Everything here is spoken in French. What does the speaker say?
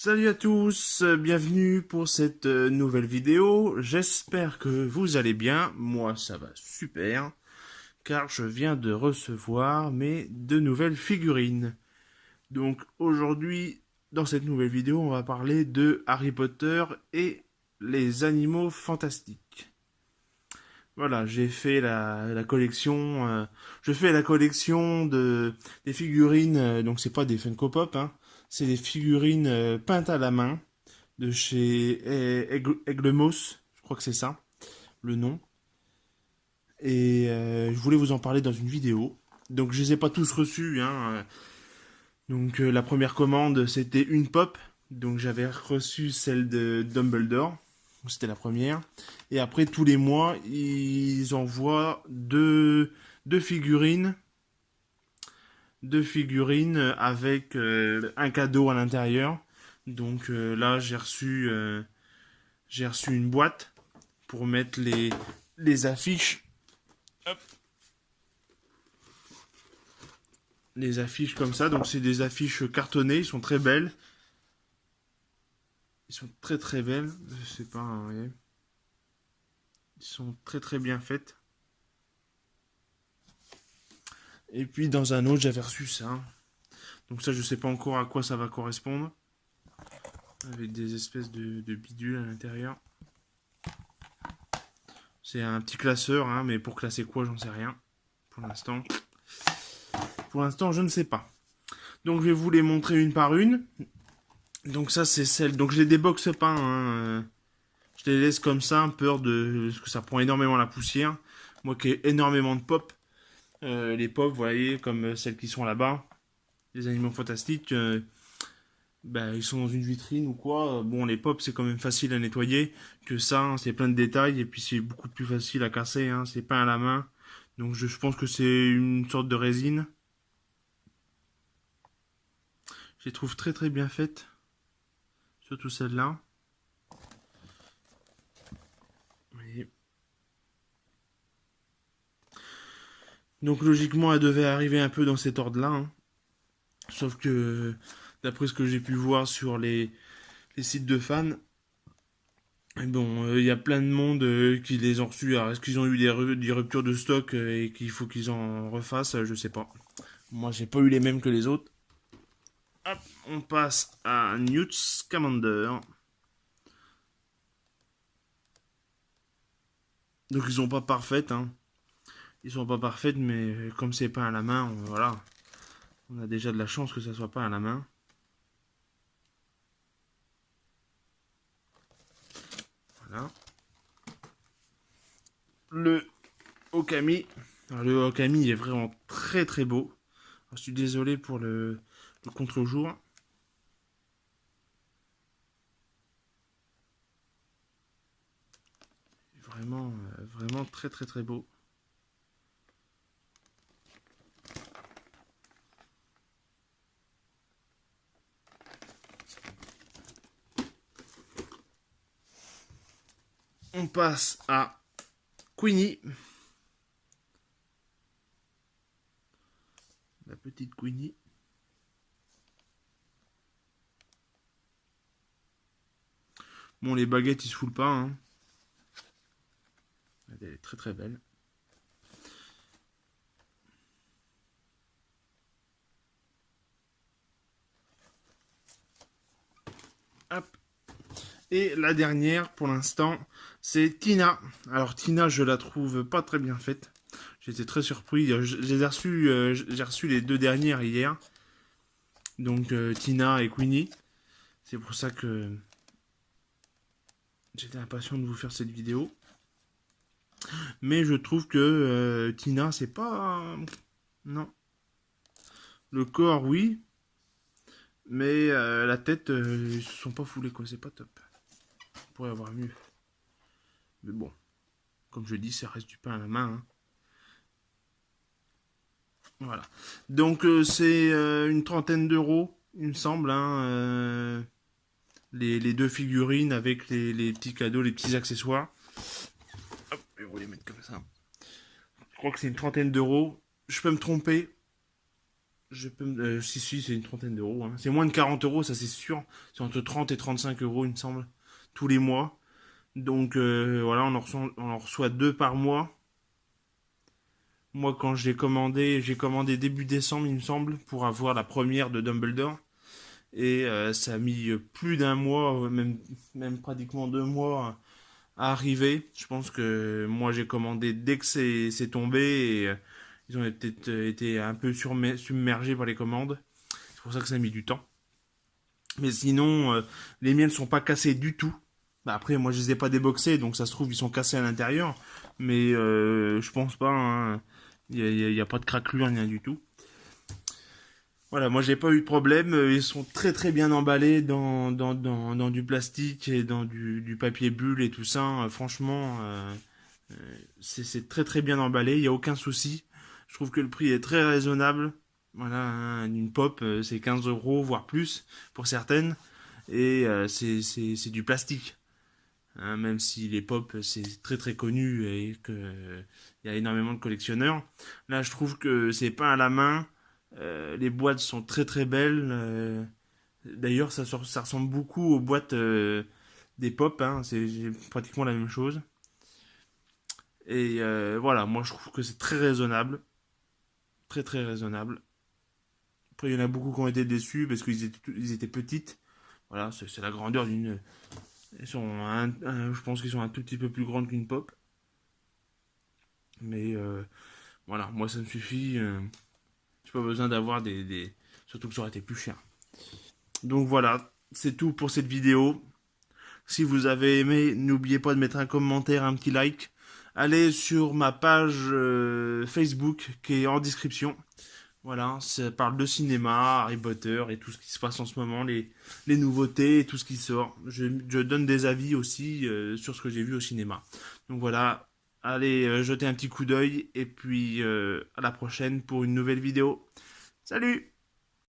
Salut à tous, bienvenue pour cette nouvelle vidéo. J'espère que vous allez bien. Moi, ça va super, car je viens de recevoir mes deux nouvelles figurines. Donc aujourd'hui, dans cette nouvelle vidéo, on va parler de Harry Potter et les animaux fantastiques. Voilà, j'ai fait la collection. Je fais la collection des figurines. Donc c'est pas des Funko Pop, hein. C'est des figurines peintes à la main de chez Eglemos. Je crois que c'est ça le nom. Et je voulais vous en parler dans une vidéo. Donc je les ai pas tous reçus, hein. Donc la première commande c'était une pop. Donc j'avais reçu celle de Dumbledore. C'était la première. Et après, tous les mois, ils envoient deux figurines. Deux figurines avec un cadeau à l'intérieur. Donc là, j'ai reçu une boîte pour mettre les affiches. Hop. Les affiches comme ça. Donc c'est des affiches cartonnées. Ils sont très belles. Ils sont très très belles. Je sais pas, hein, voyez. Ils sont très très bien faites. Et puis dans un autre, j'avais reçu ça. Donc ça, je sais pas encore à quoi ça va correspondre. Avec des espèces de bidules à l'intérieur. C'est un petit classeur, hein, mais pour classer quoi, j'en sais rien. Pour l'instant. Pour l'instant, je ne sais pas. Donc je vais vous les montrer une par une. Donc ça, c'est celle. Donc je les déboxe pas, hein. Je les laisse comme ça, peur de. Parce que ça prend énormément la poussière. Moi qui ai énormément de pop. Les pop, vous voyez, comme celles qui sont là-bas. Les animaux fantastiques. Bah, ils sont dans une vitrine ou quoi. Bon, les pop, c'est quand même facile à nettoyer que ça. Hein, c'est plein de détails et puis c'est beaucoup plus facile à casser. Hein, c'est peint à la main. Donc je pense que c'est une sorte de résine. Je les trouve très très bien faites. Surtout celle-là. Oui. Donc logiquement, elle devait arriver un peu dans cet ordre-là. Hein. Sauf que, d'après ce que j'ai pu voir sur les sites de fans, bon, il y a plein de monde qui les ont reçus. Alors, est-ce qu'ils ont eu des ruptures de stock et qu'il faut qu'ils en refassent? Je sais pas. Moi, j'ai pas eu les mêmes que les autres. Hop, on passe à Newt Scamander. Donc, ils sont pas parfaites, hein. Ils sont pas parfaites, mais comme c'est pas à la main, voilà. On a déjà de la chance que ça soit pas à la main. Voilà. Le Okami. Alors, le Okami est vraiment très très beau. Alors, je suis désolé pour le contre-jour. Vraiment, vraiment très très très beau. On passe à Queenie. La petite Queenie. Bon, les baguettes, ils se foulent pas. Hein. Elle est très très belle. Hop. Et la dernière, pour l'instant, c'est Tina. Alors Tina, je la trouve pas très bien faite. J'étais très surpris. J'ai reçu les deux dernières hier. Donc Tina et Queenie. C'est pour ça que j'étais impatient de vous faire cette vidéo. Mais je trouve que Tina, c'est pas... Non. Le corps, oui. Mais la tête, ils se sont pas foulés, quoi. C'est pas top. On pourrait avoir mieux. Mais bon. Comme je dis, ça reste du pain à la main. Hein. Voilà. Donc c'est une trentaine d'euros, il me semble. Hein, les deux figurines avec les petits cadeaux, les petits accessoires. Hop, je vais vous les mettre comme ça. Je crois que c'est une trentaine d'euros. Je peux me tromper. Si, c'est une trentaine d'euros. Hein. C'est moins de 40 euros, ça c'est sûr. C'est entre 30 et 35 euros, il me semble, tous les mois. Donc voilà, on en reçoit 2 par mois. Moi, quand j'ai commandé début décembre, il me semble, pour avoir la première de Dumbledore. Et ça a mis plus d'un mois, même pratiquement 2 mois à arriver. Je pense que moi, j'ai commandé dès que c'est tombé. Et ils ont peut-être été un peu submergés par les commandes. C'est pour ça que ça a mis du temps. Mais sinon, les miennes ne sont pas cassées du tout. Bah après, moi, je les ai pas déboxés, donc ça se trouve, ils sont cassés à l'intérieur. Mais je pense pas. Hein. Il y a pas de craquelure, rien du tout. Voilà, moi j'ai pas eu de problème. Ils sont très très bien emballés dans du plastique et dans du papier bulle et tout ça. Franchement, c'est très très bien emballé. Il y a aucun souci. Je trouve que le prix est très raisonnable. Voilà, hein, une pop, c'est 15 euros, voire plus pour certaines. Et c'est du plastique. Hein, même si les pop c'est très très connu et que il y a énormément de collectionneurs. Là, je trouve que c'est peint à la main. Les boîtes sont très très belles. D'ailleurs, ça ressemble beaucoup aux boîtes des pop. Hein, c'est pratiquement la même chose. Et voilà, moi je trouve que c'est très raisonnable. Très très raisonnable. Après, il y en a beaucoup qui ont été déçus parce ils étaient petites. Voilà, c'est la grandeur d'une. Je pense qu'ils sont un tout petit peu plus grandes qu'une pop. Mais voilà, moi ça me suffit. J'ai pas besoin d'avoir Surtout que ça aurait été plus cher. Donc voilà, c'est tout pour cette vidéo. Si vous avez aimé, n'oubliez pas de mettre un commentaire, un petit like. Allez sur ma page Facebook qui est en description. Voilà, ça parle de cinéma, Harry Potter et tout ce qui se passe en ce moment, les nouveautés et tout ce qui sort. Je donne des avis aussi sur ce que j'ai vu au cinéma. Donc voilà, allez jeter un petit coup d'œil et puis à la prochaine pour une nouvelle vidéo. Salut!